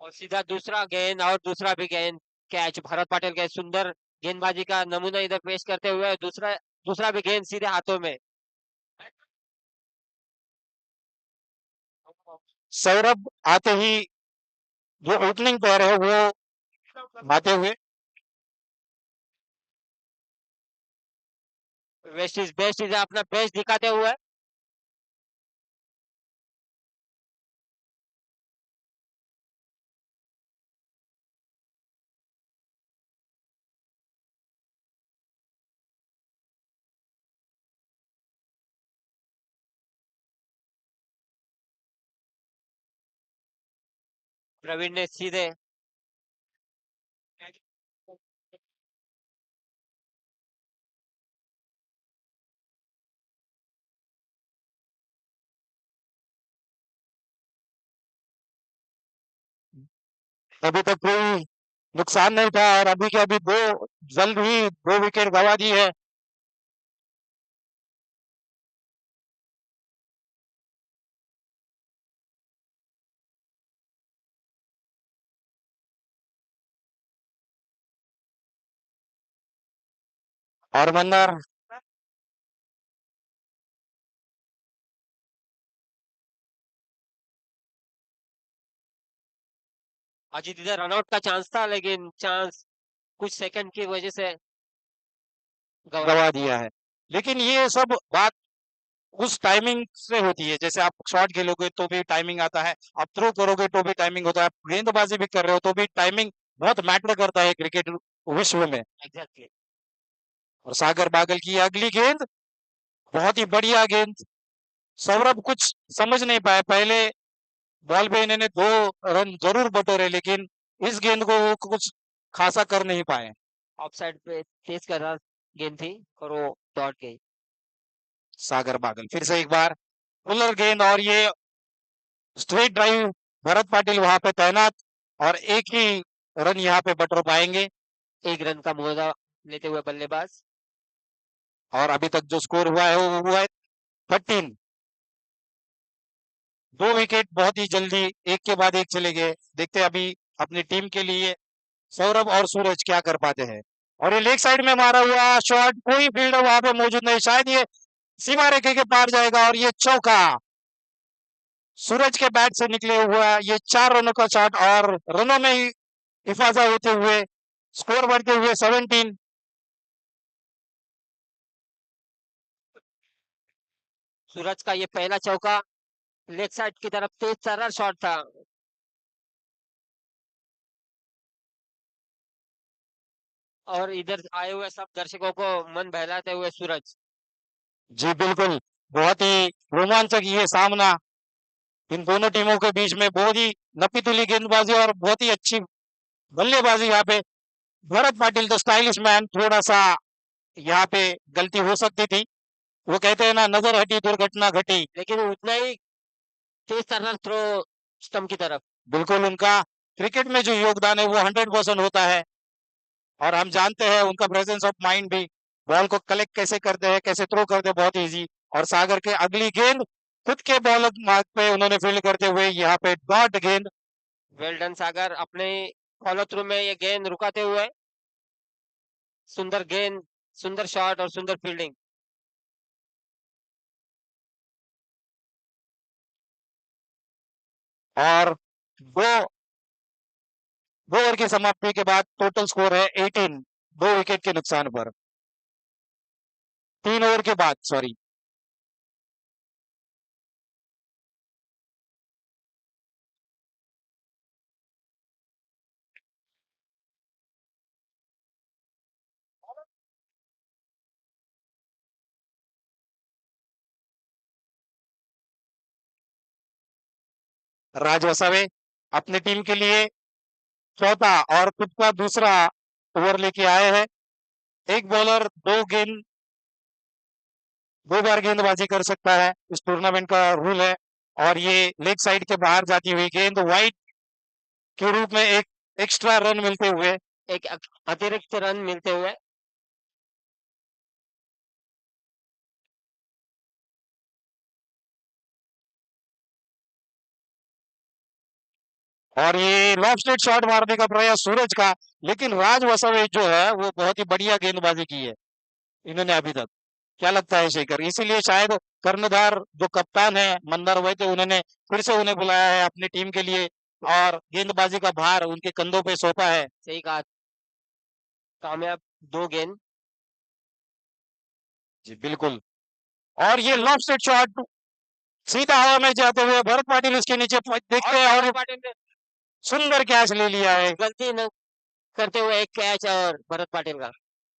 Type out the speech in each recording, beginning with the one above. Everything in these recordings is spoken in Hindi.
और सीधा दूसरा गेंद और दूसरा भी गेंद, कैच। भरत पटेल के सुंदर गेंदबाजी का नमूना इधर पेश करते हुए दूसरा दूसरा भी गेंद सीधे हाथों में। सौरभ आते ही जो ओपनिंग पेयर है वो आते हुए वेस्ट इज बेस्ट इज अपना बेस्ट दिखाते हुए। प्रवीण ने सीधे अभी तक कोई नुकसान नहीं था और अभी के अभी दो जल्द ही दो विकेट गंवा दी है। और मन्नर अजीत इधर रनआउट का चांस था, लेकिन चांस कुछ सेकंड की वजह से गवा गंवा दिया। दिया है। लेकिन ये सब बात उस टाइमिंग से होती है, जैसे आप शॉट खेलोगे तो भी टाइमिंग आता है, आप थ्रो करोगे तो भी टाइमिंग होता है, आप गेंदबाजी भी कर रहे हो तो भी टाइमिंग बहुत मैटर करता है क्रिकेट विश्व में। एग्जैक्टली। और सागर बागल की अगली गेंद बहुत ही बढ़िया गेंद। सौरभ कुछ समझ नहीं पाए, पहले बॉल पे इन्होंने दो रन जरूर बटोरे लेकिन इस गेंद को वो कुछ खासा कर नहीं पाए। ऑफ साइड पे तेज कर रहा गेंद थी और वो डॉट गई। सागर बागल फिर से एक बार पुलर गेंद और ये स्ट्रेट ड्राइव। भरत पाटिल वहां पे तैनात और एक ही रन यहाँ पे बटोर पाएंगे। एक रन का मुआवजा लेते हुए बल्लेबाज। और अभी तक जो स्कोर हुआ है वो हुआ है 13। दो विकेट बहुत ही जल्दी एक के बाद एक चले गए। देखते हैं अभी अपनी टीम के लिए सौरभ और सूरज क्या कर पाते हैं। और ये लेग साइड में मारा हुआ शॉट, कोई फील्डर वहां पे मौजूद नहीं, शायद ये सीमा रेखे के पार जाएगा और ये चौका सूरज के बैट से निकले हुआ ये 4 रनों का शॉट और रनों में ही इफाजा होते हुए स्कोर बढ़ते हुए 17। सूरज का ये पहला चौका लेग साइड की तरफ तेज सर्रा शॉट था। और इधर आए हुए सब दर्शकों को मन बहलाते हुए सूरज। जी बिल्कुल, बहुत ही रोमांचक ये सामना इन दोनों टीमों के बीच में, बहुत ही नपीतुली गेंदबाजी और बहुत ही अच्छी बल्लेबाजी यहाँ पे। Bharat Patil the stylish man, थोड़ा सा यहाँ पे गलती हो सकती थी। वो कहते हैं ना, नजर हटी दुर्घटना घटी। लेकिन उतना ही तेज सर्रा थ्रो स्टंप की तरफ। बिल्कुल, उनका क्रिकेट में जो योगदान है वो 100% होता है और हम जानते हैं उनका प्रेजेंस ऑफ माइंड भी। बॉल को कलेक्ट कैसे करते हैं, कैसे थ्रो करते हैं, बहुत इजी। और सागर के अगली गेंद खुद के बॉल मार्क पे उन्होंने फील्ड करते हुए यहाँ पे डॉट गेंद। वेल डन सागर, अपने फॉलो थ्रू में ये गेंद रुकाते हुए। सुंदर गेंद, सुंदर शॉट और सुंदर फील्डिंग। और दो दो ओवर की समाप्ति के बाद टोटल स्कोर है 18, 2 विकेट के नुकसान पर, 3 ओवर के बाद, सॉरी। राज वसावे अपनी टीम के लिए चौथा और खुद का दूसरा ओवर लेके आए हैं। एक बॉलर 2 बार गेंदबाजी कर सकता है, इस टूर्नामेंट का रूल है। और ये लेग साइड के बाहर जाती हुई गेंद वाइड के रूप में एक एक्स्ट्रा रन मिलते हुए। एक अतिरिक्त रन मिलते हुए। और ये लॉबस्टेड शॉट मारने का प्रयास सूरज का, लेकिन राज वसावे जो है वो बहुत ही बढ़िया गेंदबाजी की है इन्होंने अभी तक। क्या लगता है शेखर? इसीलिए शायद कर्णधार जो कप्तान है मंदार वैद्य, उन्होंने फिर से उन्हें बुलाया है अपनी टीम के लिए और गेंदबाजी का भार उनके कंधों पे सौंपा है। सही कहा, कामयाब 2 गेंद। जी बिल्कुल। और ये लॉबस्टेड शॉट सीधा हवा में जाते हुए भरत पाटिल उसके नीचे देखते और हैं भरत और पाटिल ने सुंदर कैच ले लिया है। गलती न करते हुए एक कैच और भरत पाटिल का।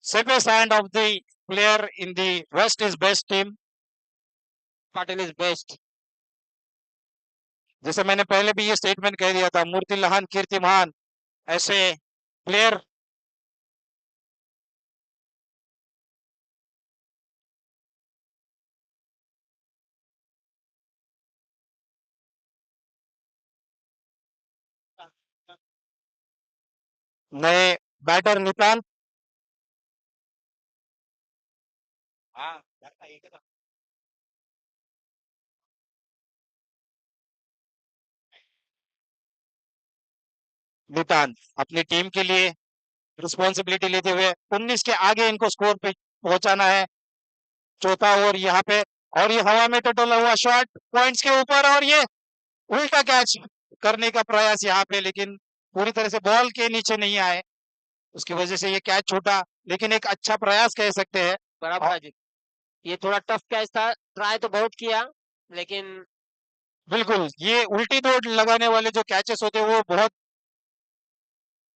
Safest hand of the player in the West is best team. Patil is best. जैसे मैंने पहले भी ये स्टेटमेंट कह दिया था, मूर्ति लहान कीर्तिमान ऐसे प्लेयर नए बैटर नितान। नितान अपनी टीम के लिए रिस्पॉन्सिबिलिटी लेते हुए 19 के आगे इनको स्कोर पे पहुंचाना है। चौथा ओवर यहाँ पे, और ये हवा में टटोला हुआ शॉट पॉइंट्स के ऊपर, और ये उल्टा कैच करने का प्रयास यहाँ पे, लेकिन पूरी तरह से बॉल के नीचे नहीं आए, उसकी वजह से ये कैच छूटा, लेकिन एक अच्छा प्रयास कह सकते हैं। बराबर अजीत, ये थोड़ा टफ कैच था, ट्राई तो बहुत किया लेकिन बिल्कुल, ये उल्टी दौड़ लगाने वाले जो कैचेस होते हैं वो बहुत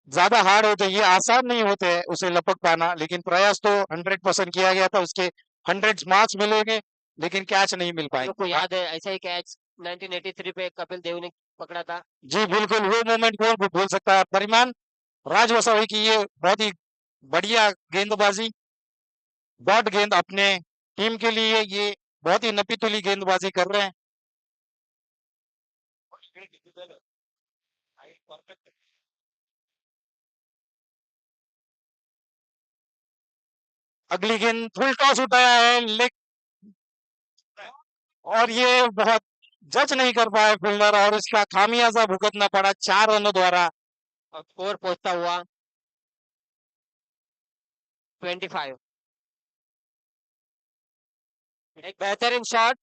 ज्यादा हार्ड होते हैं, ये आसान नहीं होते हैं उसे लपक पाना, लेकिन प्रयास तो 100% किया गया था, उसके 100 मार्क्स मिलेंगे, लेकिन कैच नहीं मिल हम लोग को पाएंगे। याद है ऐसा ही कैच 1983 पे कपिल देव ने पकड़ा था। जी बिल्कुल, वो मोमेंट कौन भूल सकता है। परिमाण राज वसावी की ये बहुत ही बढ़िया गेंदबाजी, डॉट गेंद अपने टीम के लिए, ये बहुत ही नपीतुली गेंदबाजी कर रहे हैं। अगली गेंद फुल टॉस उठाया है, लेग, और ये बहुत जज नहीं कर पाए फील्डर, और इसका खामियाजा भुगतना पड़ा 4 रनों द्वारा। और स्कोर पहुंचता हुआ 25। एक बेहतरीन शॉट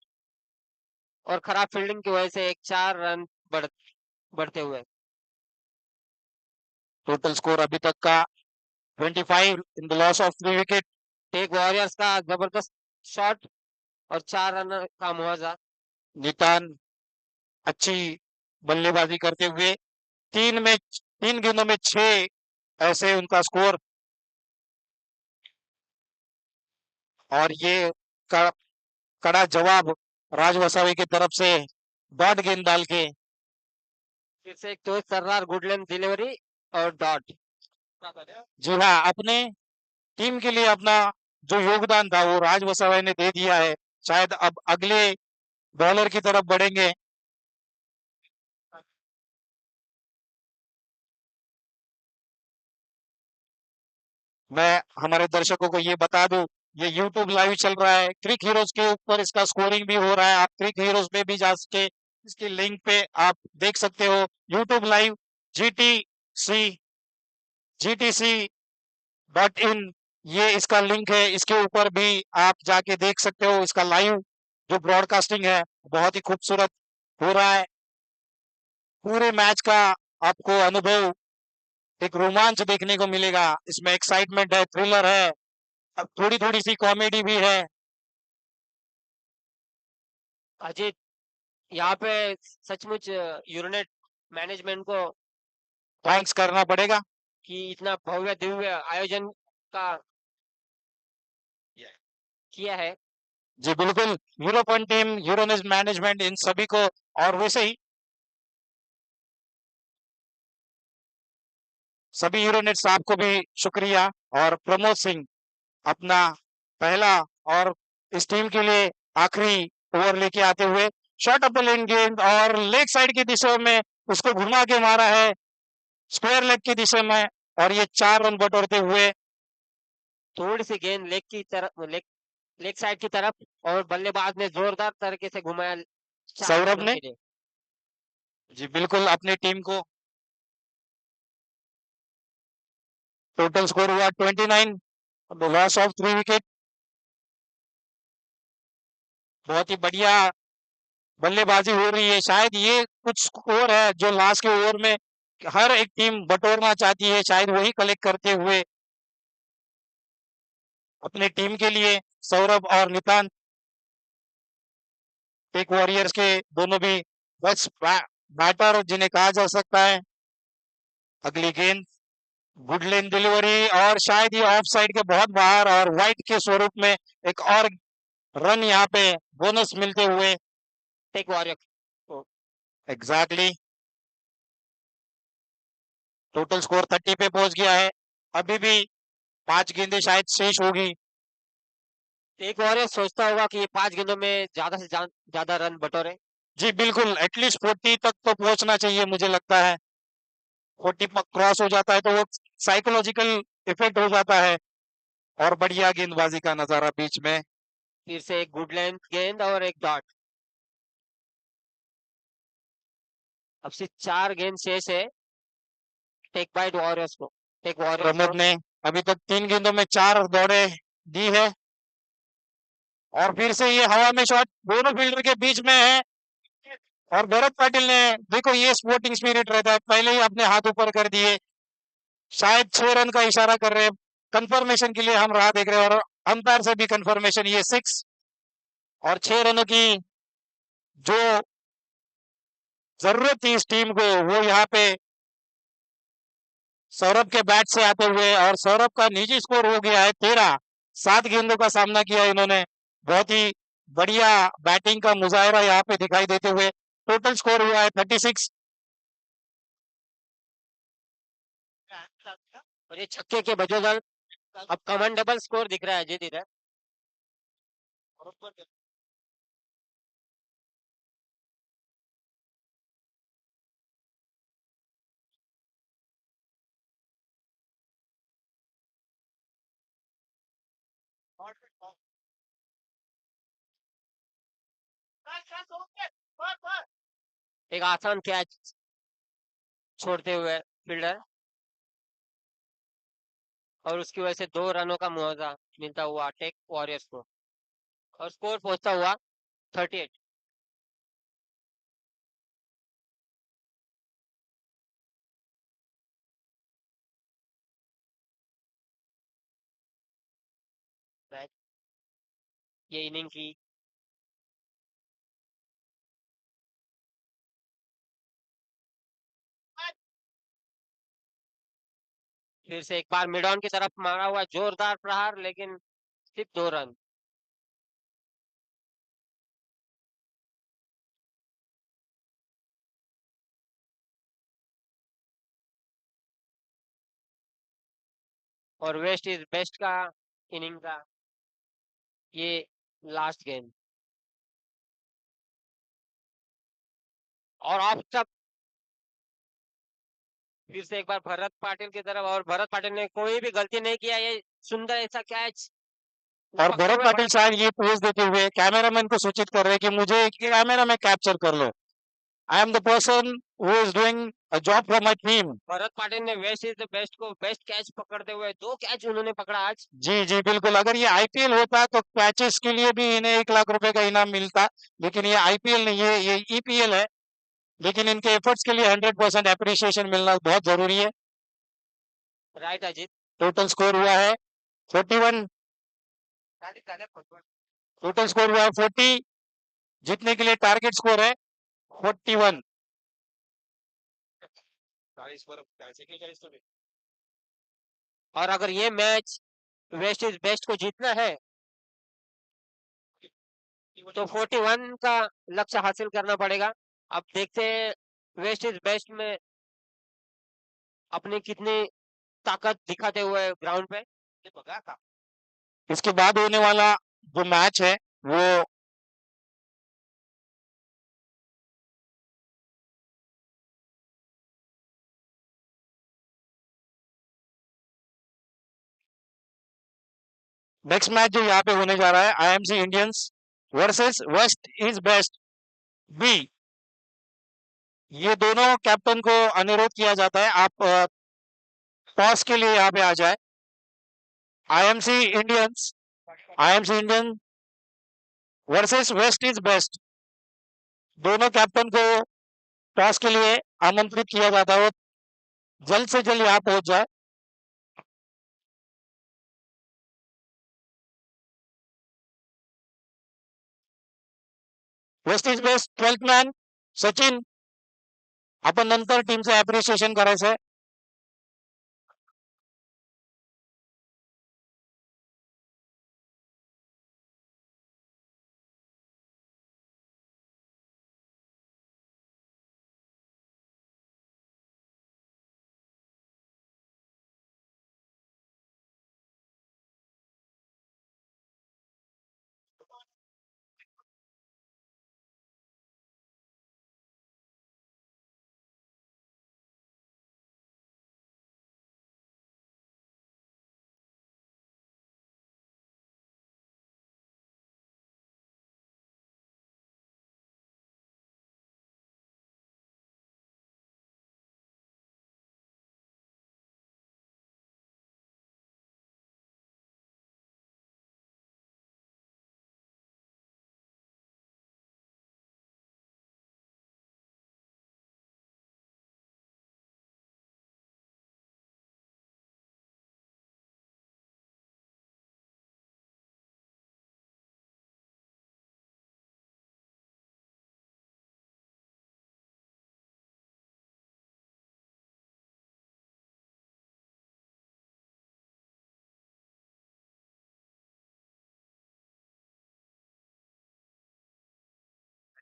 और खराब फील्डिंग की वजह से एक 4 रन बढ़ते हुए। टोटल स्कोर अभी तक का 25 in the loss of 3 wicket. Tech Warriors का जबरदस्त शॉट और 4 रन का मुआवजा। नितान अच्छी बल्लेबाजी करते हुए 3 गेंदों में 6, ऐसे उनका स्कोर। और ये कड़ा जवाब राज वसावी की तरफ से, डॉट गेंद डाल के। फिर से एक तो सर्रार गुडलैंड डिलीवरी और डॉट। जी हाँ, अपने टीम के लिए अपना जो योगदान था वो राज वसावे ने दे दिया है। शायद अब अगले बॉलर की तरफ बढ़ेंगे। मैं हमारे दर्शकों को ये बता दूं, ये YouTube लाइव चल रहा है, क्रिक हीरोज के ऊपर इसका स्कोरिंग भी हो रहा है। आप क्रिक हीरोज पे भी जा सके, इसके लिंक पे आप देख सकते हो। YouTube लाइव GTC GTC.in, ये इसका लिंक है, इसके ऊपर भी आप जाके देख सकते हो। इसका लाइव जो ब्रॉडकास्टिंग है बहुत ही खूबसूरत हो रहा है। पूरे मैच का आपको अनुभव, एक रोमांच देखने को मिलेगा। इसमें एक्साइटमेंट है, थ्रिलर है, अब थोड़ी थोड़ी सी कॉमेडी भी है। अजीत, यहाँ पे सचमुच यूरोनेट मैनेजमेंट को थैंक्स करना पड़ेगा। कि इतना भव्य दिव्य आयोजन का किया है। जी बिल्कुल, यूरोपियन टीम, यूरोनेज मैनेजमेंट, इन सभी को, और वैसे ही सभी यूरोनेट साहब को भी शुक्रिया। और प्रमोद सिंह अपना पहला और इस टीम के लिए आखिरी ओवर लेके आते हुए, शॉट अप द लेन गेंद और लेग साइड की दिशा में उसको घुमा के मारा है, स्क्वायर लेग की दिशा में, और ये 4 रन बटोरते हुए। थोड़ी सी गेंद लेग की तरफ, लेग साइड की तरफ, और बल्लेबाज ने जोरदार तरीके से घुमाया 4 सौरभ रनों ने के लिए। जी बिल्कुल अपनी टीम को टोटल स्कोर हुआ 29, लॉस ऑफ 3 विकेट। बहुत ही बढ़िया बल्लेबाजी हो रही है, शायद ये कुछ स्कोर है जो लास्ट के ओवर में हर एक टीम बटोरना चाहती है, शायद वही कलेक्ट करते हुए अपने टीम के लिए सौरभ और नितांत टेक वॉरियर्स के दोनों भी बेस्ट बैटर जिन्हें कहा जा सकता है। अगली गेंद गुड लेन डिलीवरी और शायद ये ऑफ साइड के बहुत बाहर और वाइट के स्वरूप में एक और रन यहाँ पे बोनस मिलते हुए। Tech Warrior exactly total score 30 पे पहुंच गया है, अभी भी 5 गेंदें शायद शेष होगी। टेक वॉरियर सोचता होगा कि ये 5 गेंदों में ज्यादा से ज्यादा रन बटोरे। जी बिल्कुल, एटलीस्ट 40 तक तो पहुंचना चाहिए मुझे लगता है। 40 क्रॉस हो जाता है तो वो साइकोलॉजिकल इफेक्ट हो जाता है। और बढ़िया गेंदबाजी का नजारा बीच में। फिर से एक गुड लेंथ गेंद और एक डॉट। अब सिर्फ 4 गेंद शेष है टेक बाइट वॉरियर्स को। टेक वॉरियर्स प्रमोद ने अभी तक 3 गेंदों में 4 दौड़े दी है और फिर से ये हवा में शॉट दोनों फील्डर के बीच में है। और भरत पाटिल ने, देखो ये स्पोर्टिंग स्पिरिट रहता है, पहले ही अपने हाथ ऊपर कर दिए, शायद 6 रन का इशारा कर रहे हैं। कंफर्मेशन के लिए हम राह देख रहे हैं और अंपायर से भी कंफर्मेशन, ये 6 और 6 रनों की जो जरूरत थी इस टीम को वो यहाँ पे सौरभ के बैट से आते हुए। और सौरभ का निजी स्कोर हो गया है 13, 7 गेंदों का सामना किया इन्होंने। बहुत ही बढ़िया बैटिंग का मुजाहरा यहाँ पे दिखाई देते हुए। टोटल स्कोर हुआ है 36। और ये छक्के के बदौलत अब कमेंडेबल स्कोर दिख रहा है जी इधर। एक आसान कैच छोड़ते हुए फील्डर और उसकी वजह से 2 रनों का मुआवजा मिलता हुआ टेक वॉरियर्स को और स्कोर पहुंचता हुआ 38। ये इनिंग की फिर से एक बार मिड ऑन की तरफ मारा हुआ जोरदार प्रहार, लेकिन सिर्फ 2 रन। और वेस्ट इज बेस्ट का इनिंग का ये लास्ट गेंद और ऑफ स्टंप फिर से एक बार भरत पाटिल की तरफ और भरत पाटिल ने कोई भी गलती नहीं किया। ये सुंदर ऐसा कैच और भरत पाटिल शायद ये पोज देते हुए कैमरामैन को सूचित कर रहे हैं कि मुझे कैमरा में कैप्चर कर लो, I am the person who is doing a job for my team. Bharat Patil ने वेस्ट इज द बेस्ट को बेस्ट कैच पकड़ते हुए 2 कैच उन्होंने पकड़ा आज। जी जी बिल्कुल, अगर ये आईपीएल होता तो कैचेस के लिए भी इन्हें 1 लाख रुपए का इनाम मिलता, लेकिन ये आईपीएल नहीं है, ये ईपीएल है। लेकिन इनके एफर्ट्स के लिए 100% अप्रिसिएशन मिलना बहुत जरूरी है। राइट अजीत। टोटल स्कोर हुआ है 41। टोटल स्कोर हुआ है 40, जीतने के लिए टारगेट स्कोर है 41। और अगर ये मैच वेस्ट इज बेस्ट को जीतना है तो 41 का लक्ष्य हासिल करना पड़ेगा। अब देखते हैं वेस्ट इज बेस्ट में अपनी कितनी ताकत दिखाते हुए ग्राउंड पे। इसके बाद होने वाला जो मैच है वो नेक्स्ट मैच जो यहाँ पे होने जा रहा है, IMC Indians versus West is Best B. ये दोनों कैप्टन को अनुरोध किया जाता है, आप टॉस के लिए यहाँ पे आ जाए। IMC Indians, IMC Indian versus West is best, दोनों कैप्टन को टॉस के लिए आमंत्रित किया जाता है, वो जल्द से जल्द यहाँ पहुंच जाए। West is Best 12th man Sachin, आपण नंतर टीमचं अप्रिशिएशन करायचंय.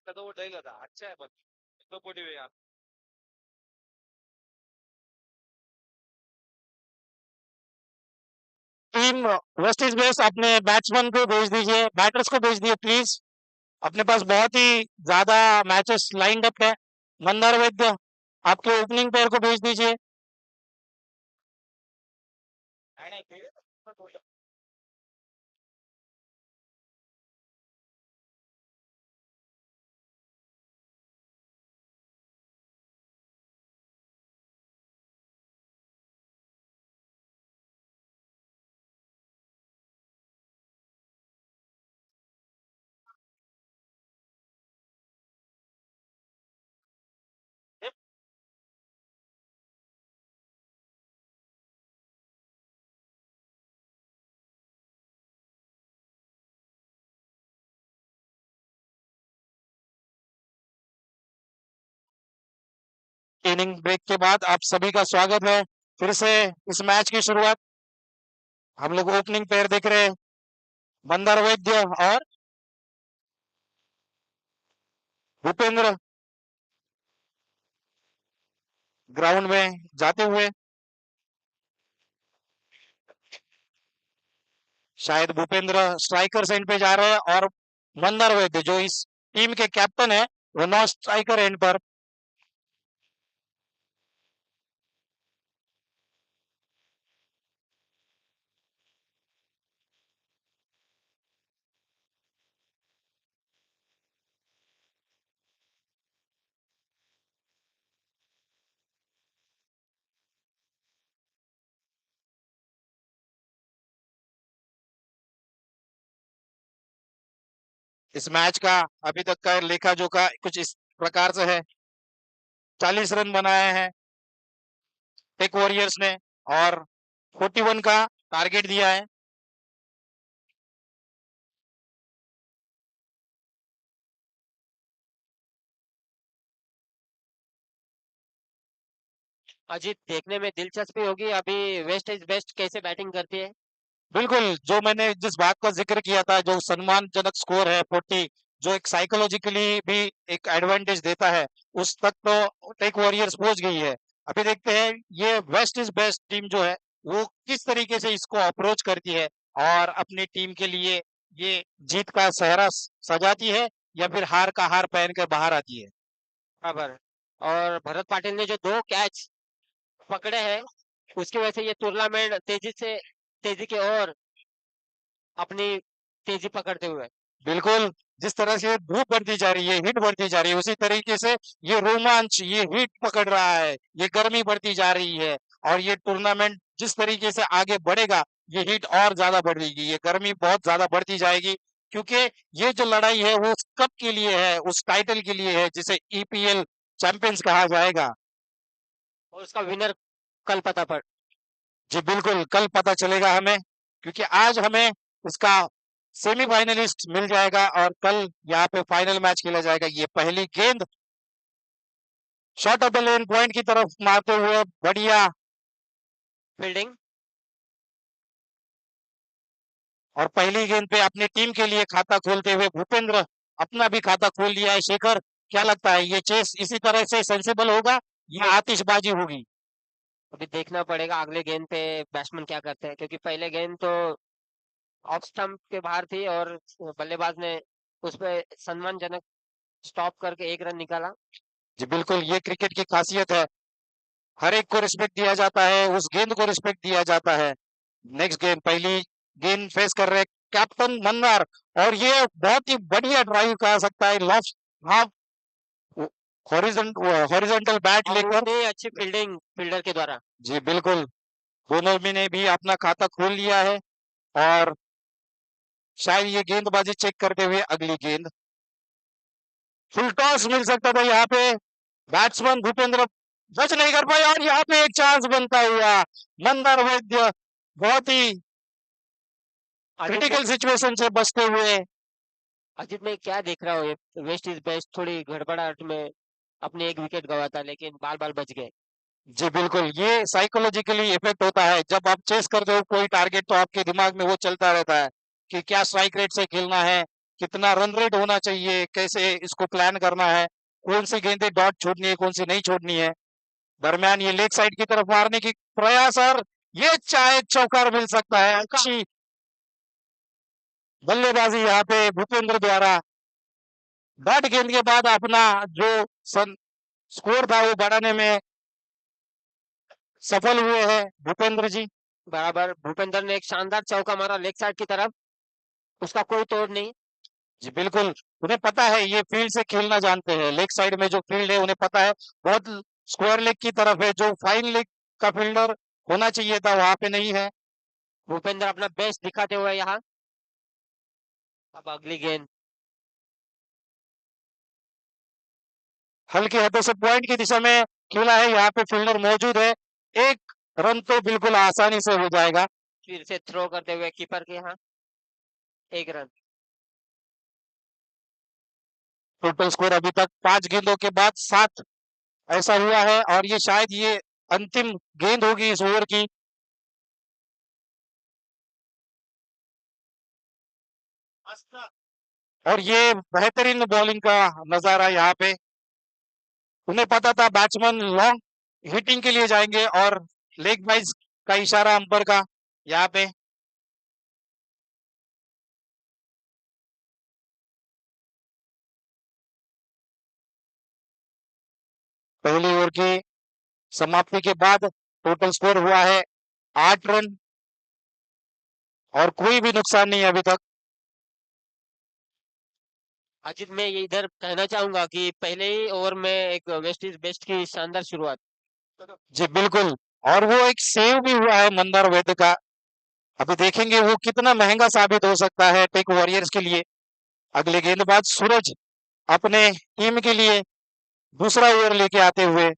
तो वो डलेगा था, अच्छा है बस तो पोटी हुई आप. टीम वेस्ट इज बेस्ट अपने बैट्समैन को भेज दीजिए, बैटर्स को भेज दीजिए प्लीज. अपने पास बहुत ही ज्यादा मैचेस लाइंड अप है. मंदार वैद्य, आपके ओपनिंग पेयर को भेज दीजिए. इनिंग ब्रेक के बाद आप सभी का स्वागत है फिर से इस मैच की शुरुआत. हम लोग ओपनिंग पेयर देख रहे हैं, मंदार वैद्य और भूपेंद्र ग्राउंड में जाते हुए. शायद भूपेंद्र स्ट्राइकर एंड पे जा रहे हैं और मंदार वैद्य जो इस टीम के कैप्टन है वो नॉन स्ट्राइकर एंड पर. इस मैच का अभी तक का लेखा जोखा कुछ इस प्रकार से है. 40 रन बनाए हैं टेक वॉरियर्स ने और 41 का टारगेट दिया है. अजीत, देखने में दिलचस्पी होगी अभी वेस्ट इज बेस्ट कैसे बैटिंग करती है. बिल्कुल, जो मैंने जिस बात का जिक्र किया था, जो सम्मानजनक स्कोर है 40, जो एक साइकोलॉजिकली भी एक एडवांटेज देता है, उस तक तो टेक वॉरियर्स पहुंच गई है. अभी देखते हैं ये वेस्ट इज बेस्ट टीम जो है वो किस तरीके से इसको अप्रोच करती है और अपनी टीम के लिए ये जीत का सेहरा सजाती है या फिर हार का हार पहन कर बाहर आती है. खबर. और भरत पाटिल ने जो 2 कैच पकड़े हैं उसकी वजह से ये टूर्नामेंट तेजी की ओर अपनी तेजी पकड़ते हुए. बिल्कुल, जिस तरह से धूप बढ़ती जा रही है, हीट बढ़ती जा रही है, उसी तरीके से ये रोमांच, ये हीट पकड़ रहा है, ये गर्मी बढ़ती जा रही है और ये टूर्नामेंट जिस तरीके से आगे बढ़ेगा ये हीट और ज्यादा बढ़ेगी, ये गर्मी बहुत ज्यादा बढ़ती जाएगी, क्योंकि ये जो लड़ाई है वो उस कप के लिए है, उस टाइटल के लिए है जिसे ईपीएल चैंपियंस कहा जाएगा। और उसका विनर कल पता पड़। जी बिल्कुल, कल पता चलेगा हमें, क्योंकि आज हमें उसका सेमीफाइनलिस्ट मिल जाएगा और कल यहाँ पे फाइनल मैच खेला जाएगा। ये पहली गेंद shot of the lane point की तरफ मारते हुए बढ़िया, फील्डिंग। और पहली गेंद पे अपनी टीम के लिए खाता खोलते हुए भूपेंद्र अपना भी खाता खोल लिया है। शेखर, क्या लगता है ये चेस इसी तरह से सेंसिबल होगा या आतिशबाजी होगी? अभी देखना पड़ेगा अगले गेंद पे बैट्समैन क्या करते हैं, क्योंकि पहले गेंद तो ऑफ स्टंप के बाहर थी और बल्लेबाज ने उस पे सम्मानजनक स्टॉप करके 1 रन निकाला। जी बिल्कुल, ये क्रिकेट की खासियत है, हर एक को रिस्पेक्ट दिया जाता है, उस गेंद को रिस्पेक्ट दिया जाता है। नेक्स्ट गेंद, पहली गेंद फेस कर रहे कैप्टन मन्नार, और ये बहुत ही बढ़िया ड्राइव कहा सकता है, लेफ्ट हाफ हॉरिजॉन्टल बैट और लेकर। उतनी अच्छी फील्डिंग फील्डर के द्वारा। जी बिल्कुल, दोनों में ने भी अपना खाता खोल लिया है और शायद ये गेंदबाजी चेक करते हुए अगली गेंद फुल टॉस मिल सकता था यहाँ पे, बैट्समैन भूपेंद्र टच नहीं कर पाए और यहाँ पे एक चांस बनता हुआ मंदार वैद्य बहुत ही अजित क्रिटिकल सिचुएशन से बचते हुए। अजित में क्या देख रहा हूँ, ये वेस्ट इज बेस्ट थोड़ी गड़बड़ाहट में अपने 1 विकेट गंवा था, लेकिन बाल बाल बच गए। जी बिल्कुल, ये साइकोलॉजिकली इफेक्ट होता है, जब आप चेस करते हो कोई टारगेट तो आपके दिमाग में वो चलता रहता है कि क्या स्ट्राइक रेट से खेलना है, कितना रन रेट होना चाहिए, कैसे इसको प्लान करना है, कौन सी गेंदें डॉट छोड़नी है, कौन सी नहीं छोड़नी है। दरमियान ये लेग साइड की तरफ मारने की प्रयास, और ये चाहे चौकार मिल सकता है। अच्छी बल्लेबाजी यहाँ पे भूपेंद्र द्वारा, डॉट गेंद के बाद अपना जो स्कोर था वो बढ़ाने में सफल हुए हैं भूपेंद्र जी। बराबर, भूपेंद्र ने एक शानदार चौका मारा लेग साइड की तरफ, उसका कोई तोड़ नहीं। जी बिल्कुल, उन्हें पता है, ये फील्ड से खेलना जानते हैं, लेग साइड में जो फील्ड है उन्हें पता है, बहुत स्क्वायर लेग की तरफ है, जो फाइन लेग का फील्डर होना चाहिए था वहां पे नहीं है। भूपेंद्र अपना बेस्ट दिखाते हुए यहाँ। अब अगली गेंद। हल्के हाथों से पॉइंट की दिशा में खेला है, यहाँ पे फील्डर मौजूद है, 1 रन तो बिल्कुल आसानी से हो जाएगा। फिर से थ्रो करते हुए कीपर के यहाँ 1 रन। टोटल स्कोर अभी तक 5 गेंदों के बाद 7 ऐसा हुआ है, और ये शायद ये अंतिम गेंद होगी इस ओवर की। और ये बेहतरीन बॉलिंग का नजारा यहाँ पे, उन्हें पता था बैट्समैन लॉन्ग हिटिंग के लिए जाएंगे, और लेग बाइज का इशारा अंपर का यहाँ पे। पहली ओवर की समाप्ति के बाद टोटल स्कोर हुआ है 8 रन, और कोई भी नुकसान नहीं है अभी तक। अजित, मैं ये इधर कहना चाहूंगा कि पहले ही ओवर में एक वेस्ट इज बेस्ट की शानदार शुरुआत। जी बिल्कुल, और वो एक सेव भी हुआ है मंदार वैद्य का, अभी देखेंगे वो कितना महंगा साबित हो सकता है टेक वॉरियर्स के लिए। अगले गेंदबाज सूरज अपने टीम के लिए दूसरा ओवर लेके आते हुए,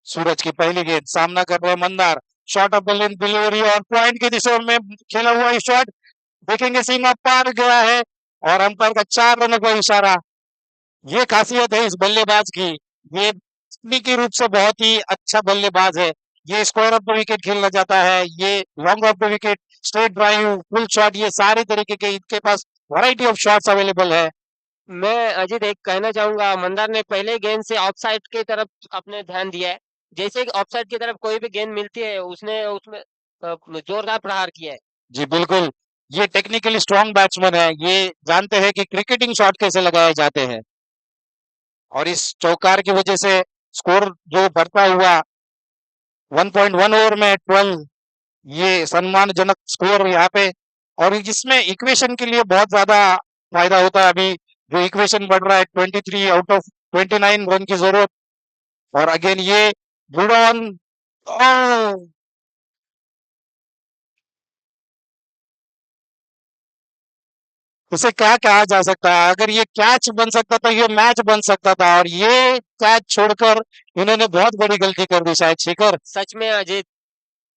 सूरज की पहली गेंद, सामना कर रहे Mandar, shot of the length delivery और पॉइंट की दिशा में खेला हुआ ये शॉट, देखेंगे सीमा पार गया है, और अंपायर का 4 रनों का इशारा। ये खासियत है इस बल्लेबाज की, ये तकनीकी रूप से बहुत ही अच्छा बल्लेबाज है, ये स्क्वायर ऑफ द विकेट खेलना चाहता है, ये long off the wicket, straight drive, full shot, ये सारे तरीके के इनके पास वैरायटी ऑफ शॉट्स अवेलेबल है। मैं अजित एक कहना चाहूंगा, मंदार ने पहले गेंद से ऑफसाइड की तरफ अपने ध्यान दिया है। जैसे ही ऑफसाइड की तरफ कोई भी गेंद मिलती है उसने उसमें जोरदार प्रहार किया है। जी बिल्कुल, ये टेक्निकली स्ट्रांग बैट्समैन है, ये जानते हैं कि क्रिकेटिंग शॉट कैसे लगाए जाते हैं, और इस चौकार की वजह से स्कोर जो बढ़ता हुआ 1.1 ओवर में 12, ये सम्मानजनक स्कोर यहाँ पे, और इसमें इक्वेशन के लिए बहुत ज्यादा फायदा होता है। अभी जो इक्वेशन बढ़ रहा है 23 आउट ऑफ 29 रन की जरूरत। और अगेन ये बुलडॉन, उसे क्या कहा जा सकता है? अगर ये कैच बन सकता था, ये मैच बन सकता था, और ये कैच छोड़कर इन्होंने बहुत बड़ी गलती कर दी शायद शेखर। सच में अजीत,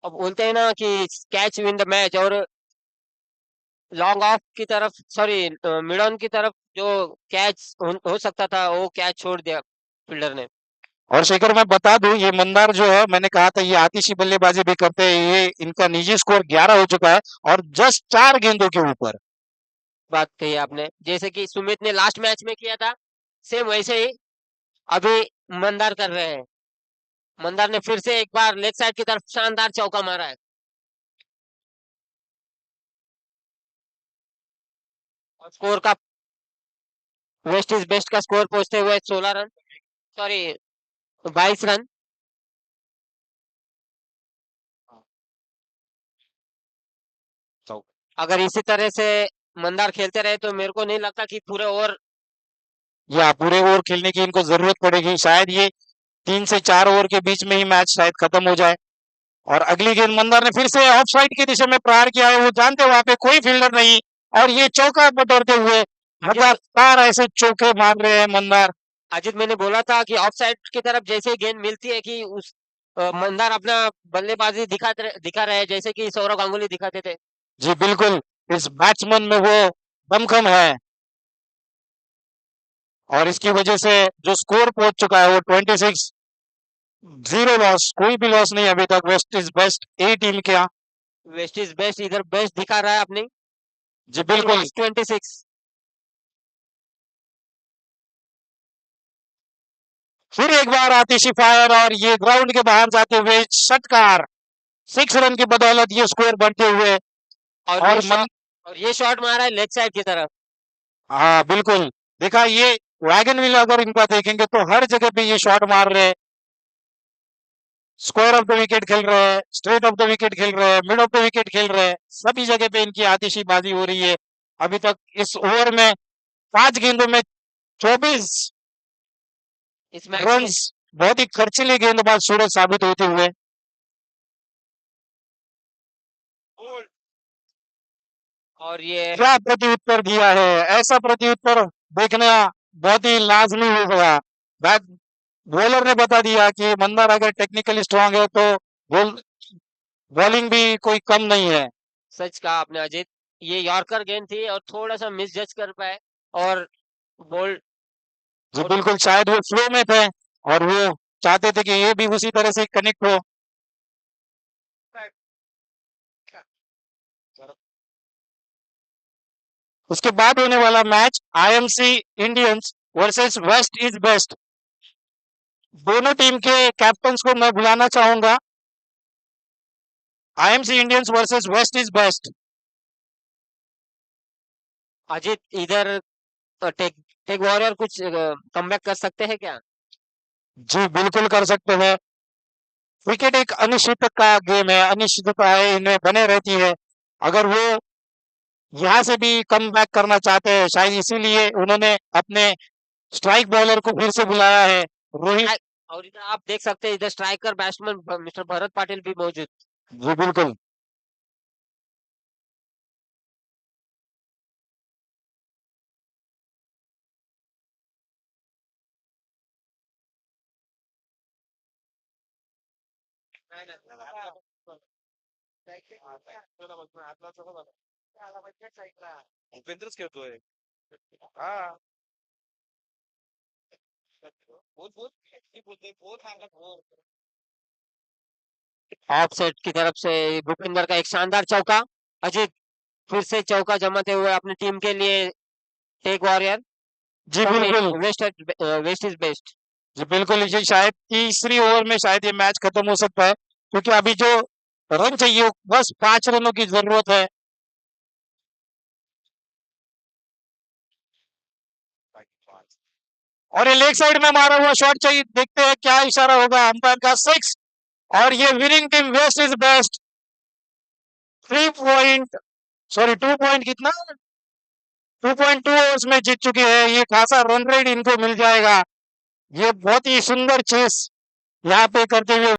अब बोलते हैं ना कि कैच विन द मैच, और लॉन्ग ऑफ की तरफ, सॉरी मिड ऑन की तरफ जो कैच हो सकता था वो कैच छोड़ दिया फील्डर ने। और शेखर मैं बता दूं, ये मंदार जो है, मैंने कहा था ये आतिशी बल्लेबाजी भी करते हैं, ये इनका निजी स्कोर 11 हो चुका है और जस्ट 4 गेंदों के ऊपर। बात कही आपने, जैसे कि सुमित ने लास्ट मैच में किया था, सेम वैसे ही अभी मंदार कर रहे हैं। मंदार ने फिर से एक बार लेग साइड की तरफ शानदार चौका मारा है। और स्कोर का, वेस्ट इज बेस्ट का स्कोर पहुंचते हुए 16 रन, सॉरी 22 रन। अगर इसी तरह से मंदार खेलते रहे तो मेरे को नहीं लगता कि पूरे ओवर, या पूरे ओवर खेलने की इनको जरूरत पड़ेगी, शायद ये 3 से 4 ओवर के बीच में ही मैच शायद खत्म हो जाए। और अगली गेंद मंदार ने फिर से ऑफ साइड की दिशा में प्रहार किया है, वो जानते वहां पे कोई फील्डर नहीं, और ये चौका बटोरते हुए लगातार ऐसे चौके मार रहे हैं मंदार। अजित मैंने बोला था कि ऑफ साइड की तरफ जैसे ही गेंद मिलती है कि उस मंदार अपना बल्लेबाजी दिखा रहे हैं, जैसे कि सौरव गांगुली दिखाते थे। जी बिल्कुल, इस बैट्समैन में वो दमखम है, और इसकी वजह से जो स्कोर पहुंच चुका है वो 26, 0 लॉस, कोई भी लॉस नहीं अभी तक West is Best A team के यहाँ। वेस्ट इज बेस्ट इधर बेस्ट दिखा रहा है अपनी, जी बिल्कुल। 26। फिर एक बार आतिशी फायर, और ये ग्राउंड के बाहर जाते हुए षटकार, 6 रन की बदौलत ये स्कोर बढ़ते हुए। और और ये शॉट मारा है लेग साइड की तरफ। हाँ बिल्कुल, देखा ये वैगन व्हील, अगर इनका देखेंगे तो हर जगह पे ये शॉट मार रहे हैं, स्क्वायर ऑफ द विकेट खेल रहे हैं, स्ट्रेट ऑफ द विकेट खेल रहे हैं, मिड ऑफ द विकेट खेल रहे हैं, सभी जगह पे इनकी आतिशीबाजी हो रही है। अभी तक इस ओवर में 5 गेंदों में 24 इस मैच रन, में, बहुत ही खर्चीले गेंदबाज सूरज साबित होते हुए। और ये क्या प्रत्युत्तर दिया है, ऐसा प्रत्युत्तर देखना बहुत ही लाजमी हो गया। बैट बॉलर ने बता दिया कि मंदार अगर टेक्निकली स्ट्रांग है तो बॉलिंग भी कोई कम नहीं है। सच कहा आपने अजीत, ये यॉर्कर गेंद थी और थोड़ा सा मिस जज कर पाए, और बॉल, जी बिल्कुल, शायद वो फ्लो में थे और वो चाहते थे कि ये भी उसी तरह से कनेक्ट हो। उसके बाद होने वाला match IMC Indians versus West is best. दोनों टीम के कैप्टन्स को मैं बुलाना चाहूंगा। IMC Indians versus West is best. Ajit इधर टेक टेक वॉरियर कुछ कमबैक कर सकते हैं क्या? जी बिल्कुल कर सकते हैं। क्रिकेट एक अनिश्चितता का गेम है, अनिश्चितता है इनमें बने रहती है। अगर वो यहाँ से भी कम बैक करना चाहते हैं, शायद इसीलिए उन्होंने अपने स्ट्राइक बॉलर को फिर से बुलाया है, रोहित। और इधर आप देख सकते हैं, इधर striker batsman mister Bharat Patil भी मौजूद। जी बिल्कुल। उपेंद्रच खेळतोय. हा. बोल बोल. किती बोलतोय? बोल सांगा बोल. ऑफ साइड की तरफ से भूपिंदर का एक शानदार चौका। अजीत फिर से चौका जमाते हुए अपनी टीम के लिए टेक वॉरियर। जी बिल्कुल। Waste is best. जी बिल्कुल, ये शायद तीसरी ओवर में शायद ये मैच खत्म हो सकता है, क्योंकि अभी जो रन चाहिए बस 5 रनों की जरूरत है। और ये लेग साइड में मारा हुआ शॉट चाहिए, देखते हैं क्या इशारा होगा अंपायर का। 6, और ये winning team West is Best 3 point, sorry 2 point कितना, 2.2 ओवर्स में जीत चुकी है। ये खासा रन रेट इनको मिल जाएगा। ये बहुत ही सुंदर चेस यहाँ पे करते हुए